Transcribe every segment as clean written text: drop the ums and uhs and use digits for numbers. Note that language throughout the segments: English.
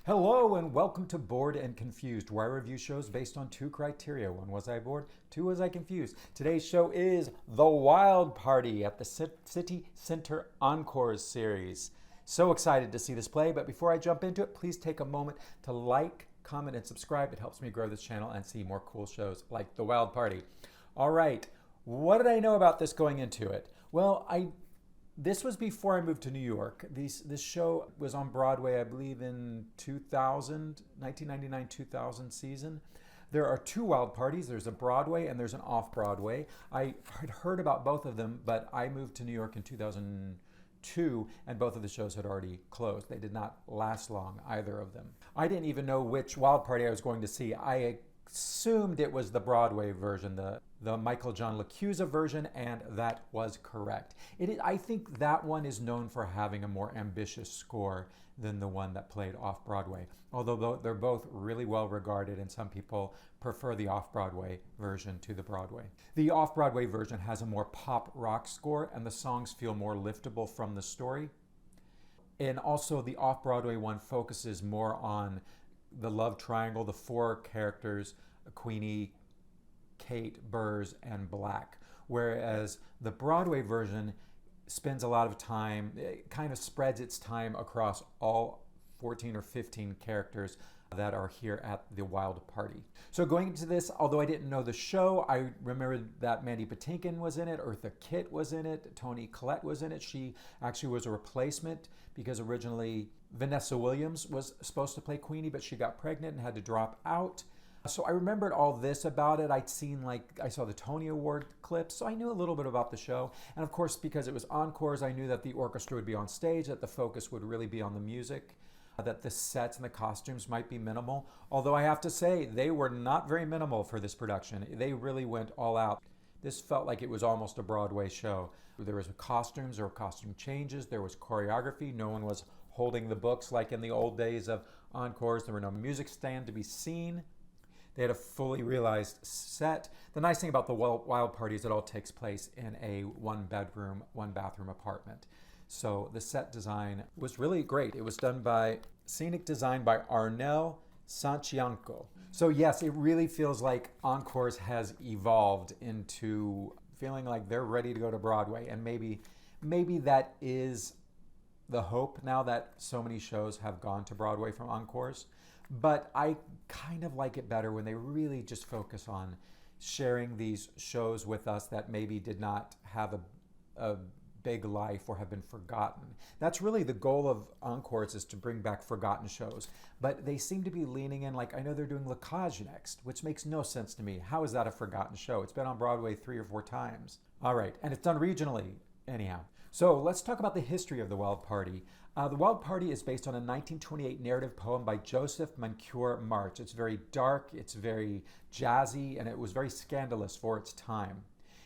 Hello and welcome to Bored and Confused, where I review shows based on two criteria. One, was I bored? Two, was I confused? Today's show is The Wild Party at the City Center Encores series. So excited to see this play, but before I jump into it, please take a moment to like, comment, and subscribe. It helps me grow this channel and see more cool shows like The Wild Party. All right, what did I know about this going into it? Well, This was before I moved to New York. This show was on Broadway, I believe, in 1999-2000 season. There are two Wild Parties. There's a Broadway and there's an off-Broadway. I had heard about both of them, but I moved to New York in 2002, and both of the shows had already closed. They did not last long, either of them. I didn't even know which Wild Party I was going to see. I assumed it was the Broadway version, the Michael John LaChiusa version, and that was correct. I think that one is known for having a more ambitious score than the one that played off-Broadway, although they're both really well regarded and some people prefer the off-Broadway version to the Broadway. The off-Broadway version has a more pop rock score and the songs feel more liftable from the story. And also the off-Broadway one focuses more on the love triangle, the four characters, Queenie, Kate, Burrs, and Black. Whereas the Broadway version spends a lot of time, it kind of spreads its time across all 14 or 15 characters that are here at the Wild Party. So going into this, although I didn't know the show, I remembered that Mandy Patinkin was in it, Eartha Kitt was in it, Toni Collette was in it. She actually was a replacement because originally Vanessa Williams was supposed to play Queenie, but she got pregnant and had to drop out. So I remembered all this about it. I saw the Tony Award clips, so I knew a little bit about the show. And of course, because it was Encores, I knew that the orchestra would be on stage, that the focus would really be on the music, that the sets and the costumes might be minimal. Although I have to say, they were not very minimal for this production. They really went all out. This felt like it was almost a Broadway show. There was costumes, there were costume changes, there was choreography. No one was holding the books like in the old days of Encores. There were no music stand to be seen. They had a fully realized set. The nice thing about the Wild Party is it all takes place in a one-bedroom, one-bathroom apartment. So the set design was really great. It was done by scenic design by Arnel Sanchianco. So yes, it really feels like Encores has evolved into feeling like they're ready to go to Broadway. And maybe that is the hope now that so many shows have gone to Broadway from Encores. But I kind of like it better when they really just focus on sharing these shows with us that maybe did not have a big life or have been forgotten. That's really the goal of Encores, is to bring back forgotten shows. But they seem to be leaning in, like I know they're doing La Cage next, which makes no sense to me. How is that a forgotten show? It's been on Broadway 3 or 4 times. All right, and it's done regionally anyhow. So let's talk about the history of the Wild Party. The Wild Party is based on a 1928 narrative poem by Joseph Moncure March. It's very dark, it's very jazzy, and it was very scandalous for its time.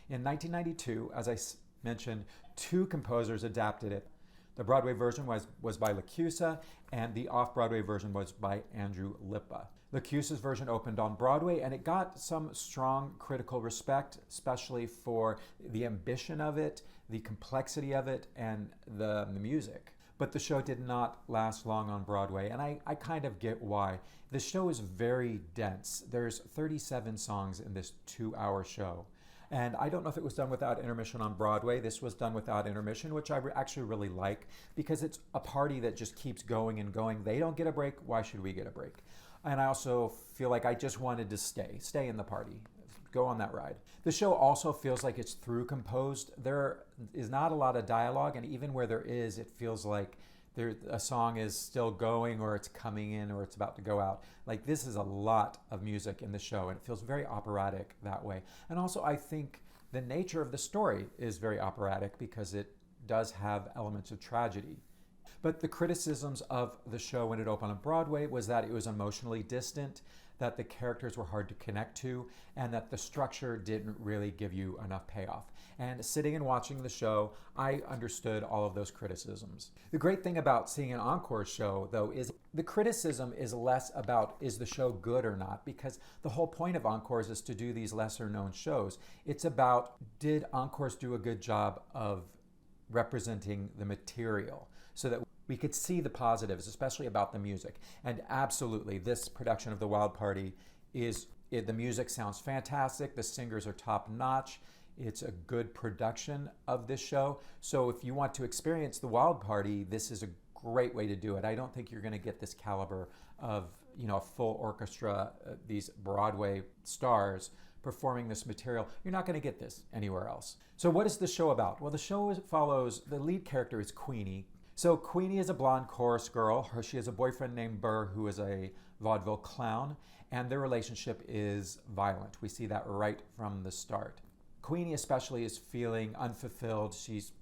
In 1992, as I mentioned, 2 composers adapted it. The Broadway version was by LaChiusa, and the off-Broadway version was by Andrew Lippa. LaChiusa's version opened on Broadway, and it got some strong critical respect, especially for the ambition of it, the complexity of it, and the music. But the show did not last long on Broadway, and I kind of get why. The show is very dense. There's 37 songs in this 2-hour show. And I don't know if it was done without intermission on Broadway. This was done without intermission, which I actually really like, because it's a party that just keeps going and going. They don't get a break. Why should we get a break? And I also feel like I just wanted to stay in the party, go on that ride. The show also feels like it's through composed. There is not a lot of dialogue, and even where there is, it feels like a song is still going, or it's coming in, or it's about to go out. Like, this is a lot of music in the show, and it feels very operatic that way. And also, I think the nature of the story is very operatic because it does have elements of tragedy. But the criticisms of the show when it opened on Broadway was that it was emotionally distant, that the characters were hard to connect to, and that the structure didn't really give you enough payoff. And sitting and watching the show, I understood all of those criticisms. The great thing about seeing an encore show, though, is the criticism is less about, is the show good or not? Because the whole point of Encores is to do these lesser known shows. It's about, did Encores do a good job of representing the material so that we could see the positives, especially about the music. And absolutely, this production of The Wild Party the music sounds fantastic. The singers are top notch. It's a good production of this show. So if you want to experience The Wild Party, this is a great way to do it. I don't think you're going to get this caliber of, a full orchestra, these Broadway stars performing this material. You're not going to get this anywhere else. So what is the show about? Well, the show follows, the lead character is Queenie. So Queenie is a blonde chorus girl. She has a boyfriend named Burr who is a vaudeville clown, and their relationship is violent. We see that right from the start. Queenie especially is feeling unfulfilled. She's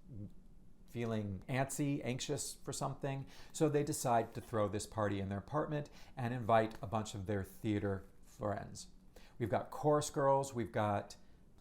feeling anxious for something. So they decide to throw this party in their apartment and invite a bunch of their theater friends. We've got chorus girls, we've got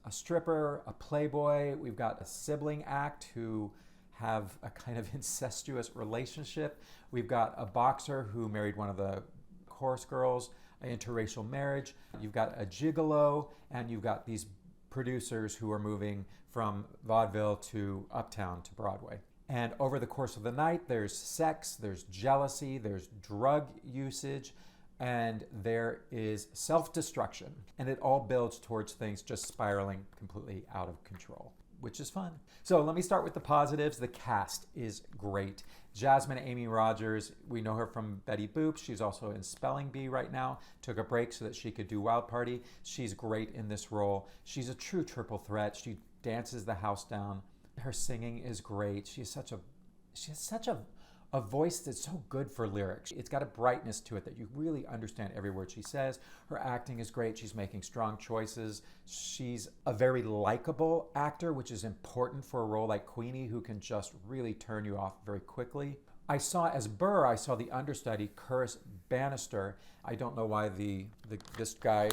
a stripper, a playboy, we've got a sibling act who have a kind of incestuous relationship. We've got a boxer who married one of the chorus girls, an interracial marriage. You've got a gigolo, and you've got these producers who are moving from vaudeville to uptown to Broadway. And over the course of the night, there's sex, there's jealousy, there's drug usage, and there is self-destruction. And it all builds towards things just spiraling completely out of control, which is fun. So let me start with the positives. The cast is great. Jasmine Amy Rogers, we know her from Betty Boop. She's also in Spelling Bee right now. Took a break so that she could do Wild Party. She's great in this role. She's a true triple threat. She dances the house down. Her singing is great. She has such a voice that's so good for lyrics. It's got a brightness to it that you really understand every word she says. Her acting is great. She's making strong choices. She's a very likable actor, which is important for a role like Queenie, who can just really turn you off very quickly. As Burr, I saw the understudy, Curtis Bannister. I don't know why this guy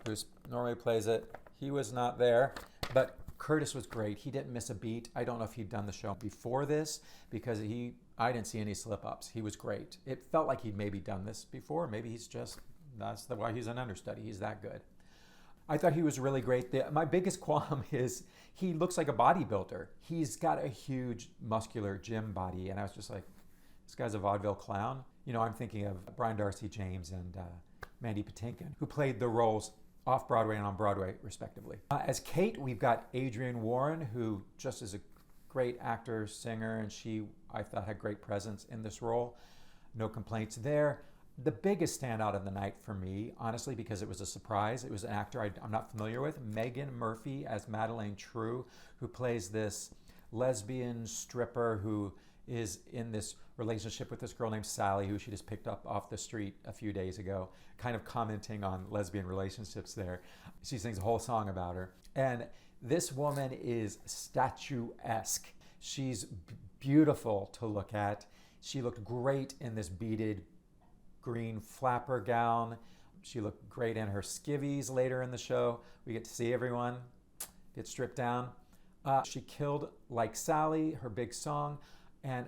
who normally plays it, he was not there, but Curtis was great. He didn't miss a beat. I don't know if he'd done the show before this because I didn't see any slip-ups. He was great. It felt like he'd maybe done this before. Maybe that's why he's an understudy. He's that good. I thought he was really great. My biggest qualm is he looks like a bodybuilder. He's got a huge muscular gym body, and I was just like, this guy's a vaudeville clown. I'm thinking of Brian Darcy James and Mandy Patinkin, who played the roles off-Broadway and on Broadway, respectively. As Kate, we've got Adrienne Warren, who just is a great actor, singer, and I thought, had great presence in this role. No complaints there. The biggest standout of the night for me, honestly, because it was a surprise, it was an actor I'm not familiar with, Megan Murphy as Madeleine True, who plays this lesbian stripper who is in this relationship with this girl named Sally, who she just picked up off the street a few days ago, kind of commenting on lesbian relationships there. She sings a whole song about her. And this woman is statuesque. She's beautiful to look at. She looked great in this beaded green flapper gown. She looked great in her skivvies later in the show. We get to see everyone get stripped down. She killed Like Sally, her big song. And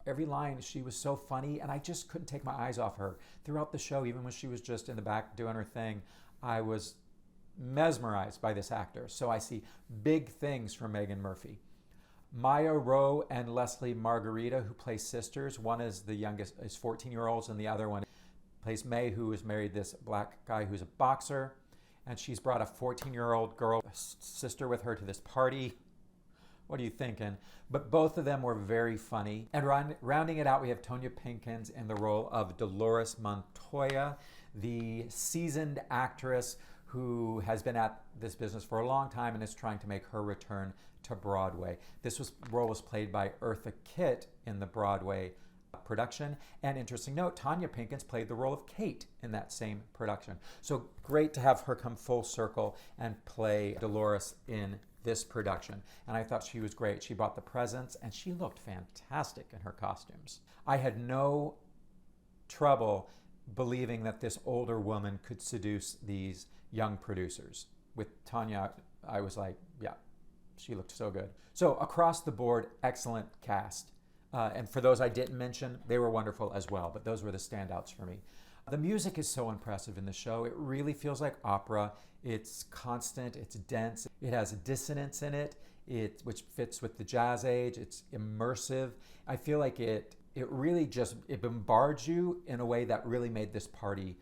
every line, she was so funny, and I just couldn't take my eyes off her. Throughout the show, even when she was just in the back doing her thing, I was mesmerized by this actor. So I see big things from Megan Murphy. Maya Rowe and Leslie Margarita, who play sisters. One is the youngest, is 14-year-olds, and the other one plays May, who has married this black guy who's a boxer. And she's brought a 14-year-old girl, a sister with her to this party. What are you thinking? But both of them were very funny. And rounding it out, we have Tonya Pinkins in the role of Dolores Montoya, the seasoned actress who has been at this business for a long time and is trying to make her return to Broadway. This role was played by Eartha Kitt in the Broadway production. And interesting note, Tonya Pinkins played the role of Kate in that same production. So great to have her come full circle and play Dolores in this production. And I thought she was great. She brought the presence and she looked fantastic in her costumes. I had no trouble believing that this older woman could seduce these young producers. With Tonya, I was like, yeah, she looked so good. So across the board, excellent cast. And for those I didn't mention, they were wonderful as well, but those were the standouts for me. The music is so impressive in the show. It really feels like opera. It's constant, it's dense, it has dissonance in it, which fits with the jazz age. It's immersive. I feel like it it really just, it bombards you in a way that really made this party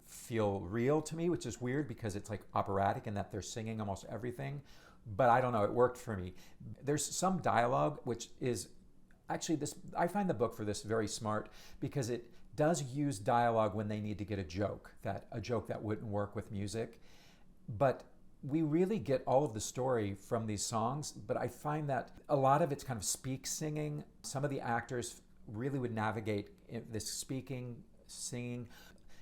feel real to me, which is weird because it's like operatic and that they're singing almost everything. But I don't know, it worked for me. There's some dialogue, which is actually this, I find the book for this very smart because it does use dialogue when they need to get a joke that wouldn't work with music. But we really get all of the story from these songs, but I find that a lot of it's kind of speak singing. Some of the actors really would navigate this speaking, singing.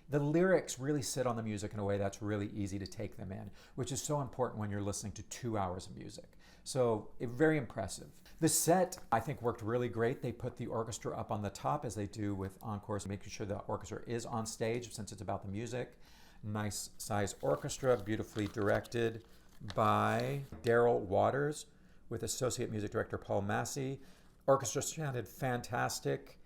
The lyrics really sit on the music in a way that's really easy to take them in, which is so important when you're listening to 2 hours of music. So very impressive. The set, I think, worked really great. They put the orchestra up on the top, as they do with Encores, making sure the orchestra is on stage since it's about the music. Nice size orchestra, beautifully directed by Daryl Waters with Associate Music Director Paul Massey. Orchestra sounded fantastic.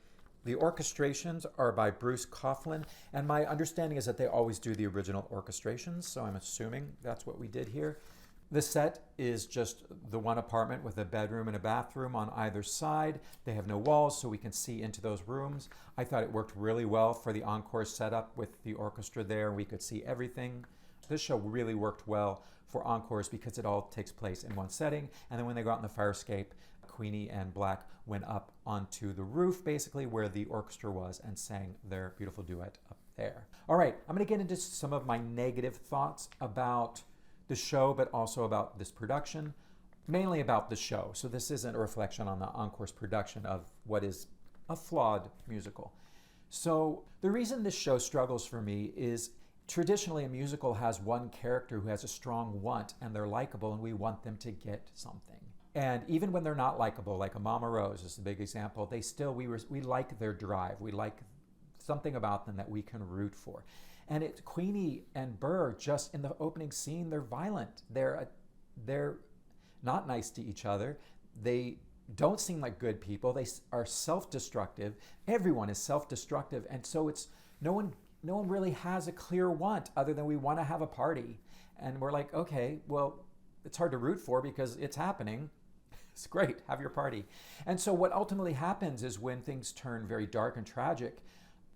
The orchestrations are by Bruce Coughlin, and my understanding is that they always do the original orchestrations, so I'm assuming that's what we did here. The set is just the one apartment with a bedroom and a bathroom on either side. They have no walls, so we can see into those rooms. I thought it worked really well for the encore setup with the orchestra there. We could see everything. This show really worked well for encores because it all takes place in one setting. And then when they go out in the fire escape, Queenie and Black went up onto the roof, basically, where the orchestra was and sang their beautiful duet up there. All right, I'm going to get into some of my negative thoughts about the show, but also about this production, mainly about the show. So this isn't a reflection on the Encore's production of what is a flawed musical. So the reason this show struggles for me is traditionally a musical has one character who has a strong want and they're likable and we want them to get something. And even when they're not likable, like a Mama Rose is a big example, they still, we like their drive. We like something about them that we can root for. And it's Queenie and Burr, just in the opening scene, they're violent. They're not nice to each other. They don't seem like good people. They are self-destructive. Everyone is self-destructive. And so it's no one really has a clear want other than we want to have a party. And we're like, okay, well, it's hard to root for because it's happening. It's great, have your party. And so what ultimately happens is when things turn very dark and tragic,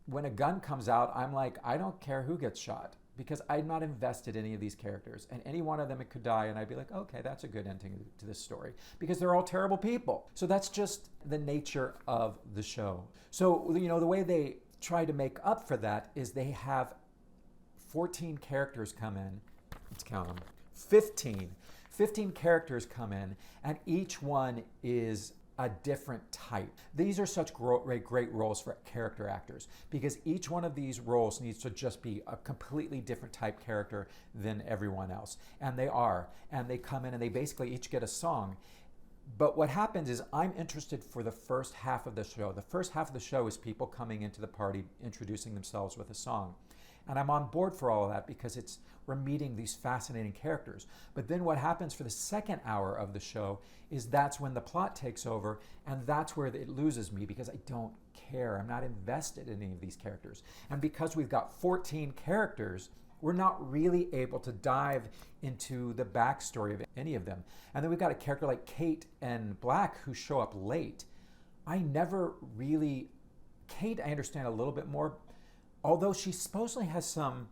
when a gun comes out, I'm like, I don't care who gets shot because I'm not invested in any of these characters. And any one of them, it could die. And I'd be like, okay, that's a good ending to this story because they're all terrible people. So that's just the nature of the show. So, the way they try to make up for that is they have 14 characters come in. Let's count them. 15 characters come in, and each one is a different type. These are such great roles for character actors because each one of these roles needs to just be a completely different type character than everyone else. And they are. And they come in and they basically each get a song. But what happens is I'm interested for the first half of the show. The first half of the show is people coming into the party, introducing themselves with a song. And I'm on board for all of that because we're meeting these fascinating characters. But then what happens for the second hour of the show is that's when the plot takes over, and that's where it loses me because I don't care. I'm not invested in any of these characters. And because we've got 14 characters, we're not really able to dive into the backstory of any of them. And then we've got a character like Kate and Black who show up late. Kate, I understand a little bit more, although she supposedly has some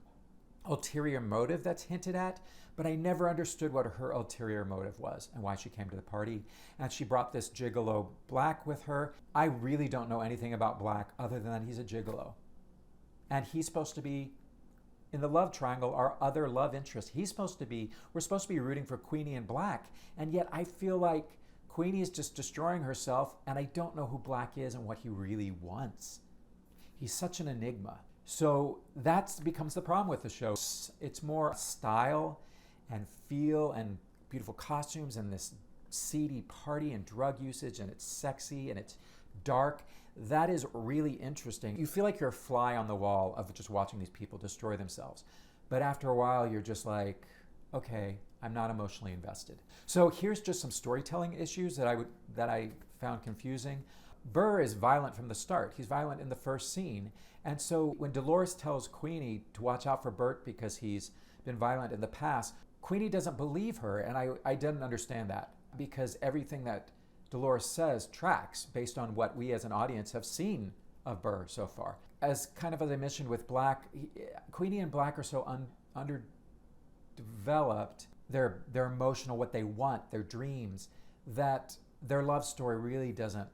ulterior motive that's hinted at, but I never understood what her ulterior motive was and why she came to the party. And she brought this gigolo Black with her. I really don't know anything about Black other than he's a gigolo. And he's supposed to be in the love triangle, our other love interest. We're supposed to be rooting for Queenie and Black. And yet I feel like Queenie is just destroying herself and I don't know who Black is and what he really wants. He's such an enigma. So that becomes the problem with the show. It's more style and feel and beautiful costumes and this seedy party and drug usage, and it's sexy and it's dark. That is really interesting. You feel like you're a fly on the wall of just watching these people destroy themselves. But after a while, you're just like, okay, I'm not emotionally invested. So here's just some storytelling issues that I found confusing. Burr is violent from the start. He's violent in the first scene. And so when Dolores tells Queenie to watch out for Bert because he's been violent in the past, Queenie doesn't believe her, and I didn't understand that because everything that Dolores says tracks based on what we as an audience have seen of Burr so far. As I mentioned with Black, Queenie and Black are so underdeveloped, their emotional, what they want, their dreams, that their love story really doesn't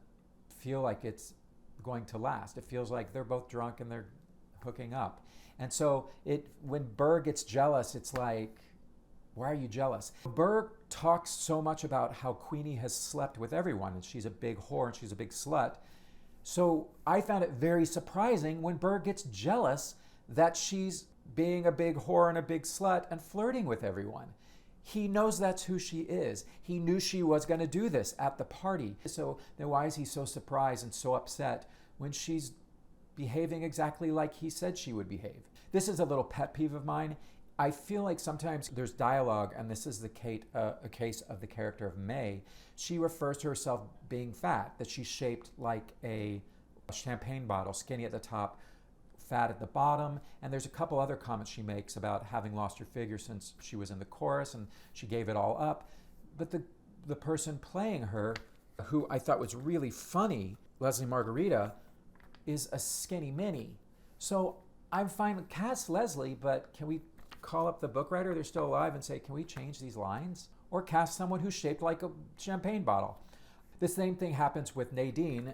feel like it's going to last. It feels like they're both drunk and they're hooking up. And so when Burr gets jealous, it's like, why are you jealous? Burr talks so much about how Queenie has slept with everyone and she's a big whore and she's a big slut. So I found it very surprising when Burr gets jealous that she's being a big whore and a big slut and flirting with everyone. He knows that's who she is. He knew she was going to do this at the party. So then why is he so surprised and so upset when she's behaving exactly like he said she would behave? This is a little pet peeve of mine. I feel like sometimes there's dialogue, and this is a case of the character of May. She refers to herself being fat, that she's shaped like a champagne bottle, skinny at the top, fat at the bottom. And there's a couple other comments she makes about having lost her figure since she was in the chorus, and she gave it all up. But the person playing her, who I thought was really funny, Leslie Margarita, is a skinny mini. So I'm fine with cast Leslie, but can we call up the book writer, they're still alive, and say, can we change these lines? Or cast someone who's shaped like a champagne bottle. The same thing happens with Nadine,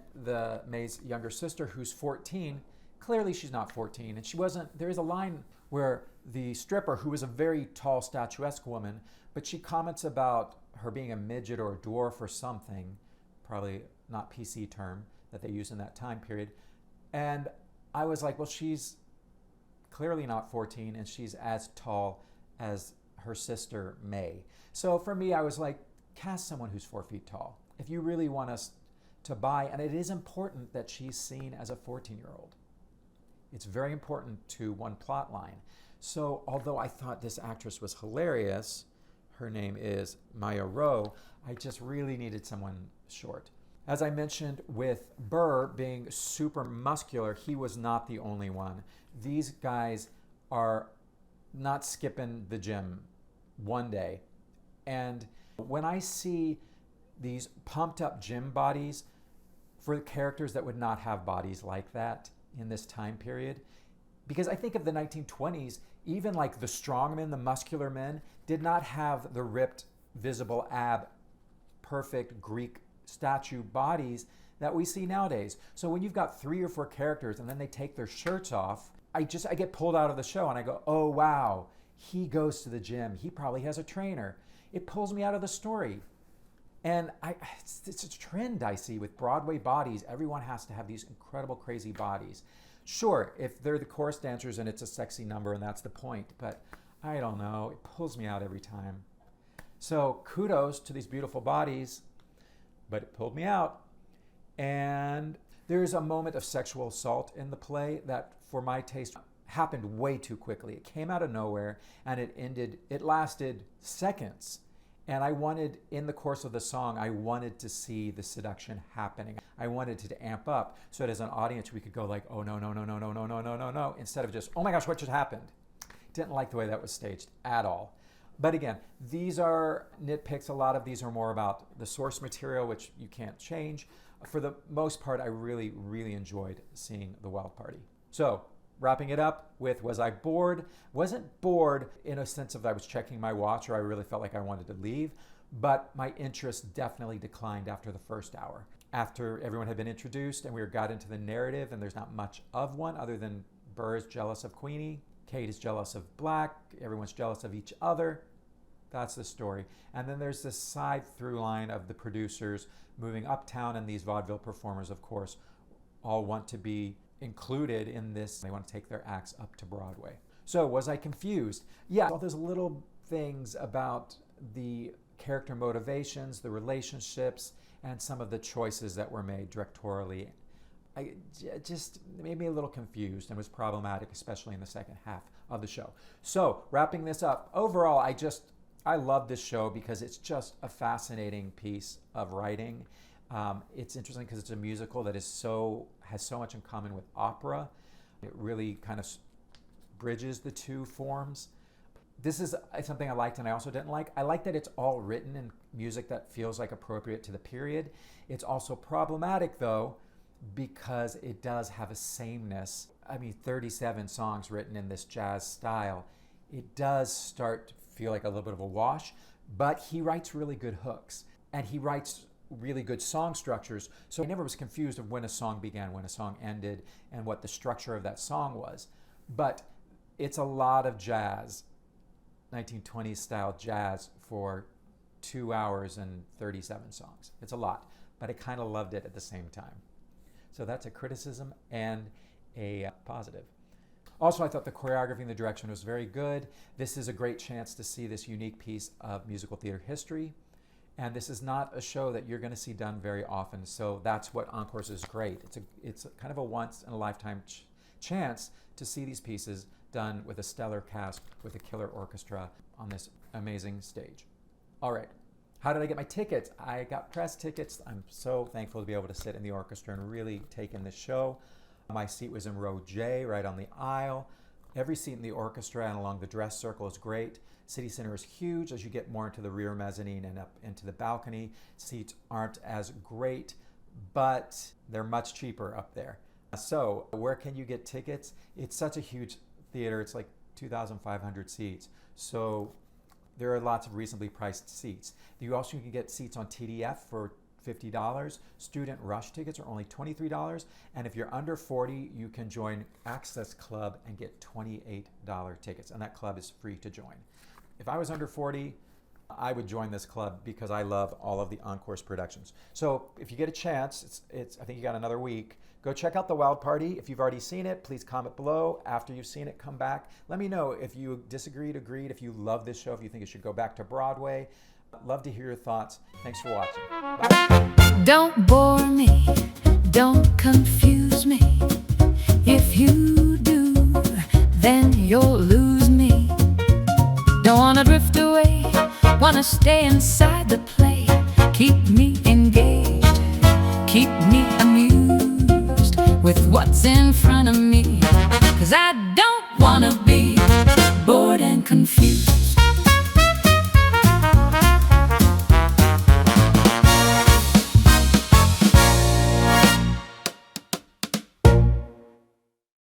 May's younger sister, who's 14. Clearly she's not 14, and she wasn't. There is a line where the stripper, who is a very tall, statuesque woman, but she comments about her being a midget or a dwarf or something, probably not PC term that they use in that time period. And I was like, well, she's clearly not 14, and she's as tall as her sister May. So for me, I was like, cast someone who's 4 feet tall. If you really want us to buy, and it is important that she's seen as a 14-year-old. It's very important to one plot line. So although I thought this actress was hilarious, her name is Maya Rowe, I just really needed someone short. As I mentioned with Burr being super muscular, he was not the only one. These guys are not skipping the gym one day. And when I see these pumped up gym bodies for characters that would not have bodies like that in this time period, because I think of the 1920s, even like the strong men, the muscular men, did not have the ripped, visible ab, perfect Greek statue bodies that we see nowadays. So when you've got 3 or 4 characters and then they take their shirts off, I get pulled out of the show and I go, oh wow, he goes to the gym. He probably has a trainer. It pulls me out of the story. And it's a trend I see with Broadway bodies. Everyone has to have these incredible, crazy bodies. Sure, if they're the chorus dancers and it's a sexy number and that's the point, but I don't know, it pulls me out every time. So kudos to these beautiful bodies, but it pulled me out. And there's a moment of sexual assault in the play that, for my taste, happened way too quickly. It came out of nowhere and it lasted seconds. And I wanted, in the course of the song, I wanted to see the seduction happening. I wanted it to amp up so that as an audience we could go like, oh no, no, no, no, no, no, no, no, no, no, instead of just, oh my gosh, what just happened? Didn't like the way that was staged at all. But again, these are nitpicks. A lot of these are more about the source material, which you can't change. For the most part, I really, really enjoyed seeing The Wild Party. So, wrapping it up with, was I bored? Wasn't bored in a sense of I was checking my watch or I really felt like I wanted to leave, but my interest definitely declined after the first hour. After everyone had been introduced and we got into the narrative, and there's not much of one other than Burr is jealous of Queenie, Kate is jealous of Black, everyone's jealous of each other. That's the story. And then there's this side through line of the producers moving uptown, and these vaudeville performers, of course, all want to be included in this. They want to take their acts up to Broadway. So was I confused? Yeah, all those little things about the character motivations, the relationships, and some of the choices that were made directorially. It just made me a little confused and was problematic, especially in the second half of the show. So wrapping this up, overall, I love this show because it's just a fascinating piece of writing. It's interesting because it's a musical that has so much in common with opera. It really kind of bridges the two forms. This is something I liked and I also didn't like. I like that it's all written in music that feels like appropriate to the period. It's also problematic though, because it does have a sameness. I mean, 37 songs written in this jazz style. It does start to feel like a little bit of a wash, but he writes really good hooks and he writes really good song structures. So I never was confused of when a song began, when a song ended, and what the structure of that song was. But it's a lot of jazz, 1920s style jazz for 2 hours and 37 songs. It's a lot, but I kind of loved it at the same time. So that's a criticism and a positive. Also, I thought the choreography and the direction was very good. This is a great chance to see this unique piece of musical theater history. And this is not a show that you're going to see done very often. So that's what Encores is great. It's kind of a once in a lifetime chance to see these pieces done with a stellar cast, with a killer orchestra on this amazing stage. All right. How did I get my tickets? I got press tickets. I'm so thankful to be able to sit in the orchestra and really take in this show. My seat was in row J, right on the aisle. Every seat in the orchestra and along the dress circle is great. City Center is huge. As you get more into the rear mezzanine and up into the balcony, seats aren't as great, but they're much cheaper up there. So where can you get tickets? It's such a huge theater. It's like 2,500 seats. So there are lots of reasonably priced seats. You also can get seats on TDF for $50. Student rush tickets are only $23. And if you're under 40, you can join Access Club and get $28 tickets. And that club is free to join. If I was under 40, I would join this club because I love all of the Encores productions. So if you get a chance, I think you got another week, go check out The Wild Party. If you've already seen it, please comment below. After you've seen it, come back. Let me know if you disagreed, agreed, if you love this show, if you think it should go back to Broadway. Love to hear your thoughts. Thanks for watching. Bye. Don't bore me, don't confuse me. If you do, then you'll lose me. Don't wanna drift away, wanna stay inside the play. Keep me engaged, keep me amused with what's in front of me. 'Cause I don't wanna be